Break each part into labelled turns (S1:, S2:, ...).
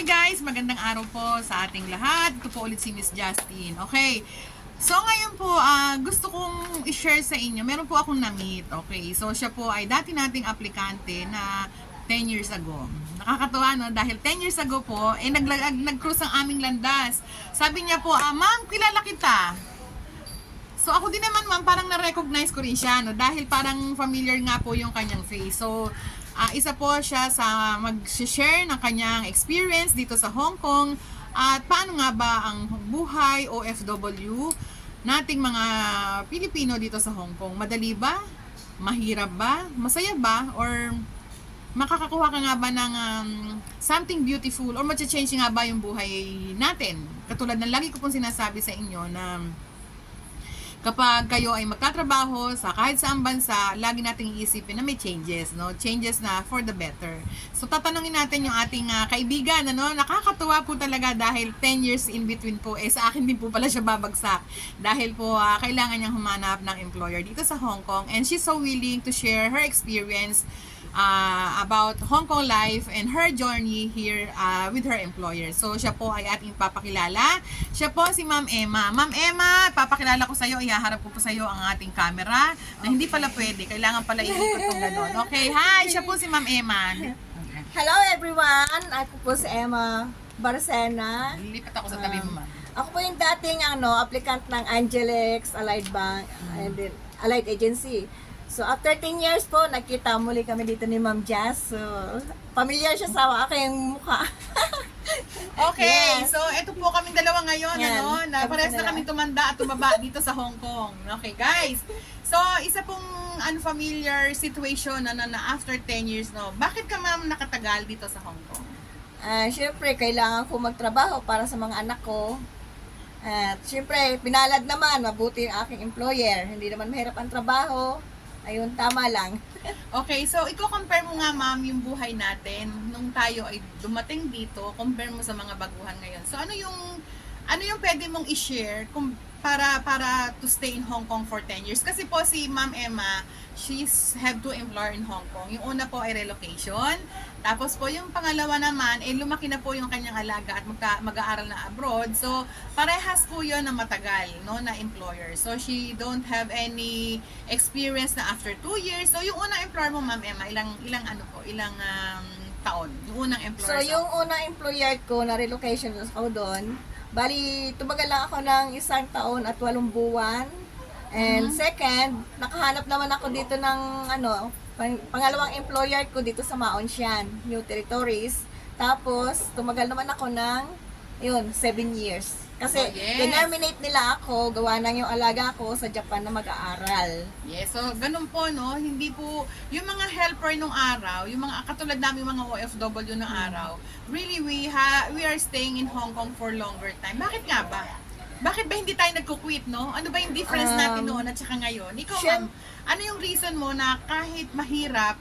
S1: Hi guys! Magandang araw po sa ating lahat. Ito po ulit si Miss Justine. Okay. So ngayon po, gusto kong i-share sa inyo. Meron po akong na-meet. Okay. So siya po ay dati nating aplikante na 10 years ago. Nakakatuwa, no? Dahil 10 years ago po, nag-cruise ang aming landas. Sabi niya po, ma'am, kilala kita. So ako din naman, ma'am, parang na-recognize ko rin siya, no? Dahil parang familiar nga po yung kanyang face. So isa po siya sa mag-share ng kanyang experience dito sa Hong Kong at paano nga ba ang buhay OFW nating mga Pilipino dito sa Hong Kong. Madali ba? Mahirap ba? Masaya ba? Or makakakuha ka nga ba ng something beautiful or mag-change nga ba yung buhay natin? Katulad ng lagi ko pong sinasabi sa inyo na kapag kayo ay magtatrabaho sa kahit saang bansa, lagi nating iisipin na may changes, no? Changes na for the better. So tatanungin natin yung ating kaibigan, ano? Nakakatuwa po talaga dahil 10 years in between po, sa akin din po pala siya babagsak. Dahil po kailangan niyang humanap ng employer dito sa Hong Kong, and she's so willing to share her experience about Hong Kong life and her journey here with her employer. So, siya po ay ating papakilala. Siya po si Ma'am Emma. Ma'am Emma, papakilala ko sa iyo, ihaharap ko po sa iyo ang ating camera na hindi pala pwede. Kailangan pala ikot itong gano'n. Okay, hi! Siya po si Ma'am Emma.
S2: Hello everyone! Ako po si Emma Barcena.
S1: Lilipat ako sa tabi mo, ma'am.
S2: Ako po yung dating applicant ng Angelex Allied Bank and then Allied Agency. So after 10 years po, nakita muli kami dito ni Ma'am Jazz. So familiar siya sa aking mukha.
S1: Okay,
S2: Yes.
S1: so ito po kaming dalawa ngayon,
S2: Yan.
S1: ano, na
S2: Kami
S1: parehas na
S2: dalawa.
S1: kami tumanda at tumaba dito sa Hong Kong. Okay, guys. So, isa pong unfamiliar situation na after 10 years, no. Bakit ka, ma'am, nakatagal dito sa Hong Kong?
S2: Siyempre, kailangan ko magtrabaho para sa mga anak ko. At siyempre, pinalad naman, mabuti yung aking employer. Hindi naman mahirap ang trabaho. Ayun, tama lang.
S1: Okay, so i-compare mo nga, ma'am, yung buhay natin nung tayo ay dumating dito, compare mo sa mga baguhan ngayon. So, ano yung pwede mong i-share kung para to stay in Hong Kong for 10 years? Kasi po si Ma'am Emma, she's have to employer in Hong Kong. Yung una po ay relocation. Tapos po yung pangalawa naman, lumaki na po yung kanyang alaga at mag-aaral na abroad. So, parehas po yun na matagal, no, na employer. So, she don't have any experience na after 2 years. So, yung unang employer mo, Ma'am Emma, ilang taon? Yung unang employer.
S2: So, yung unang employer ko na relocation ako doon, bali, tumagal lang ako ng 1 taon at 8 buwan. And second, nakahanap naman ako dito ng pangalawang employer ko dito sa Maonshan, New Territories. Tapos, tumagal naman ako ng 7 years. Kasi,
S1: Oh, yes.
S2: terminate nila ako, gawa ng yung alaga ko sa Japan na mag-aaral.
S1: Yes, so ganun po, no, hindi po, yung mga helper nung araw, yung mga katulad namin mga OFW nung araw, really we are staying in Hong Kong for longer time. Bakit nga ba? Bakit ba hindi tayo nagko-quit, no? Ano ba yung difference natin noon at saka ngayon? Ikaw, ma'am, ano yung reason mo na kahit mahirap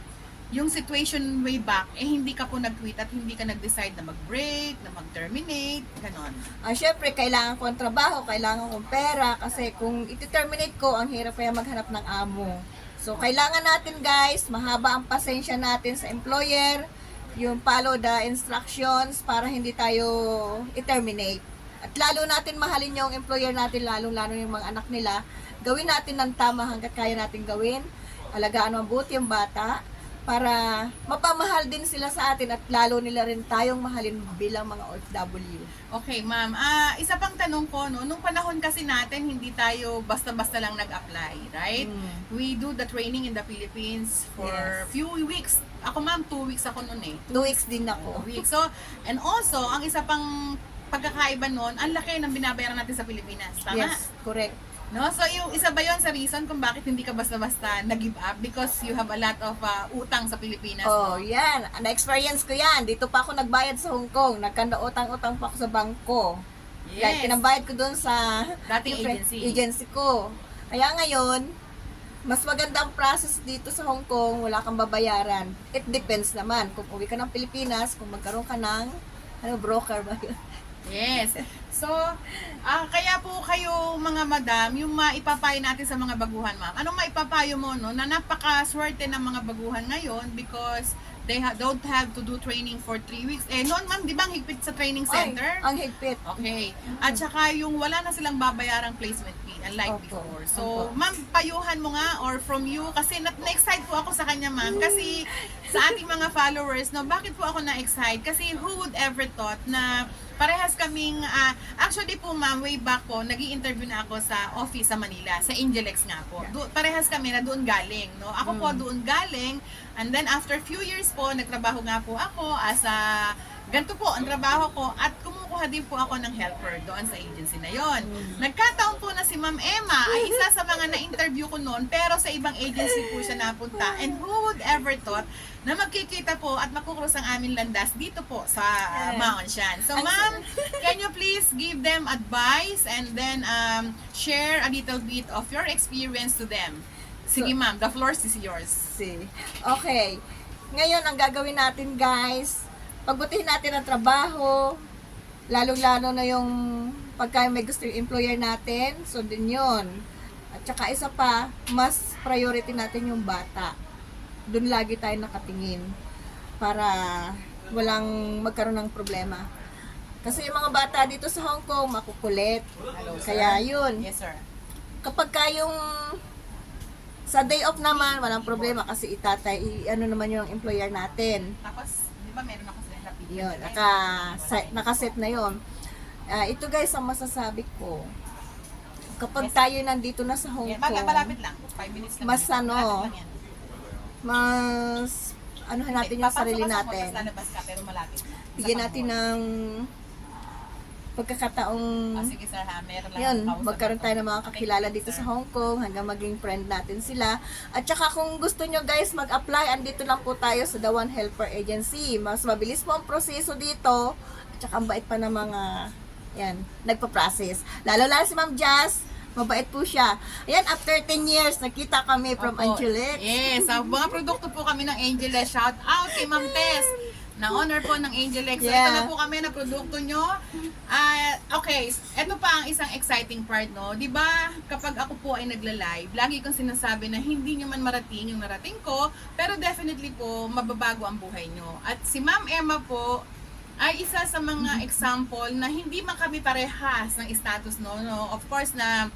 S1: yung situation way back, hindi ka po nag-quit at hindi ka nag-decide na mag-break, na mag-terminate, ganon?
S2: Syempre, kailangan ko ang trabaho, kailangan kong pera, kasi kung iti-terminate ko, ang hirap kaya maghanap ng amo. So, kailangan natin guys, mahaba ang pasensya natin sa employer, yung follow the instructions para hindi tayo i-terminate. At lalo natin mahalin yung employer natin, lalo yung mga anak nila. Gawin natin ng tama hanggat kaya natin gawin. Alagaan mabuti yung bata para mapamahal din sila sa atin at lalo nila rin tayong mahalin bilang mga OFW.
S1: Okay, ma'am. Isa pang tanong ko, no, nung panahon kasi natin, hindi tayo basta-basta lang nag-apply, right? We do the training in the Philippines for
S2: Yes.
S1: few weeks. Ako, ma'am, 2 weeks ako nun eh.
S2: 2 weeks din ako.
S1: 2 weeks. So, and also, ang isa pang pagkakaiba nun, ang laki ng binabayaran natin sa Pilipinas. Tama?
S2: Yes, correct.
S1: No? So, yung isa ba yun sa reason kung bakit hindi ka basta-basta nag-give up? Because you have a lot of utang sa Pilipinas.
S2: Oh,
S1: no?
S2: yan. Na-experience ko yan. Dito pa ako nagbayad sa Hong Kong. Nagkanda utang-utang pa ako sa bangko.
S1: Yes.
S2: Like, pinambayad ko doon sa
S1: Dating
S2: siyempre,
S1: agency.
S2: agency ko. Kaya ngayon, mas maganda ang process dito sa Hong Kong. Wala kang babayaran. It depends naman. Kung uwi ka ng Pilipinas, kung magkaroon ka ng broker ba yun?
S1: Yes. So, kaya po kayo mga madam, yung maipapayo natin sa mga baguhan, ma'am. Anong maipapayo mo, no? Na napakaswerte ng mga baguhan ngayon because they don't have to do training for 3 weeks. Eh, noon ma'am, di ba ang higpit sa training
S2: Ay,
S1: center?
S2: ang higpit.
S1: Okay. At saka yung wala na silang babayarang placement fee, unlike
S2: Opo.
S1: before. So,
S2: Opo.
S1: ma'am, payuhan mo nga or from you, kasi na-excite po ako sa kanya, ma'am. Kasi sa ating mga followers, no, bakit po ako na-excite? Kasi who would ever thought na parehas kaming, actually po ma'am, way back po, nag-i-interview na ako sa office sa Manila, sa Angelex nga po. Parehas kami na doon galing, no? Ako po doon galing, and then after few years po, nagtrabaho nga po ako as a, ganito po ang trabaho ko, at kumukuha din po ako ng helper doon sa agency na yon. Nagkataon po na si Ma'am Emma ay isa sa mga na-interview ko noon, pero sa ibang agency po siya napunta, and who would ever thought na magkikita po at makukrus ang aming landas dito po sa Mount Shan. So ma'am, can you please give them advice and then share a little bit of your experience to them? Sige ma'am, the floor is yours.
S2: Okay. Ngayon, ang gagawin natin guys, pagbutihin natin ang trabaho, lalong-lalo na yung pagka may gusto yung employer natin, so din yun. At saka isa pa, mas priority natin yung bata. Doon lagi tayo nakatingin para walang magkaroon ng problema. Kasi yung mga bata dito sa Hong Kong, makukulit.
S1: Hello, sir.
S2: Kaya yun,
S1: Yes sir.
S2: kapag ka yung sa day off naman, walang problema kasi ano naman yung employer natin.
S1: Tapos, di ba meron ako sa rapid?
S2: Yun, nakaset na yun. Ito guys, ang masasabi ko, kapag tayo nandito na sa Hong Kong,
S1: Malapit lang. 5 minutes lang.
S2: Mas ano,
S1: Malapit lang yan.
S2: mas anuhan natin yung
S1: Papasok
S2: sarili
S1: ka sa
S2: natin.
S1: Tapos lalabas ka, pero malapit.
S2: Bigyan natin ng pagkakataong
S1: Sige sir ha, meron lang.
S2: yun,
S1: kausap
S2: magkaroon
S1: ako.
S2: tayo ng mga
S1: Okay,
S2: kakilala
S1: thank you,
S2: dito
S1: sir.
S2: sa Hong Kong hanggang maging friend natin sila. At saka kung gusto nyo guys mag-apply, andito lang po tayo sa The One Helper Agency. Mas mabilis po ang proseso dito. At saka ang bait pa ng mga nagpa-process. Lalo si Ma'am Jazz, mabait po siya. Ayan, after 10 years, nakita kami from
S1: Opo.
S2: Angelex.
S1: Yes, sa mga produkto po kami ng Angelex. Shout out kay Ma'am Tess. Na-honor po ng Angelex. So, ito
S2: Yeah.
S1: na po kami na produkto nyo. Okay, ito pa ang isang exciting part, no? Di ba kapag ako po ay nagla-live, lagi kong sinasabi na hindi nyo man marating yung narating ko, pero definitely po, mababago ang buhay nyo. At si Ma'am Emma po, ay isa sa mga example na hindi man kami parehas ng status, no? Of course na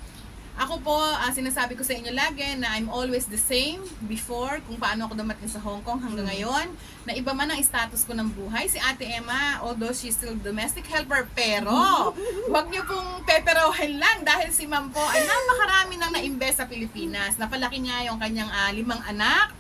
S1: ako po, sinasabi ko sa inyo lagi na I'm always the same before kung paano ako dumating sa Hong Kong hanggang ngayon. Na iba man ang status ko ng buhay. Si Ate Emma, although she's still domestic helper, pero wag niyo pong peperohin lang dahil si Ma'am po ay napakarami nang na-invest sa Pilipinas. Napalaki niya yung kanyang 5 anak.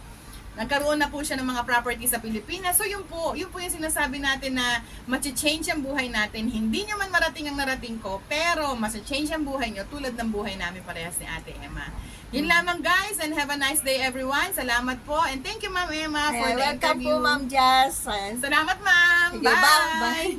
S1: Nagkaroon na po siya ng mga property sa Pilipinas. So yun po yung sinasabi natin na ma-change ang buhay natin. Hindi nyo man marating ang narating ko, pero ma-change ang buhay nyo tulad ng buhay namin parehas ni Ate Emma. Yun lamang guys, and have a nice day everyone. Salamat po, and thank you Ma'am Emma for the
S2: Welcome
S1: interview.
S2: po Ma'am Jazz.
S1: Salamat ma'am.
S2: Sige,
S1: Bye.
S2: bye.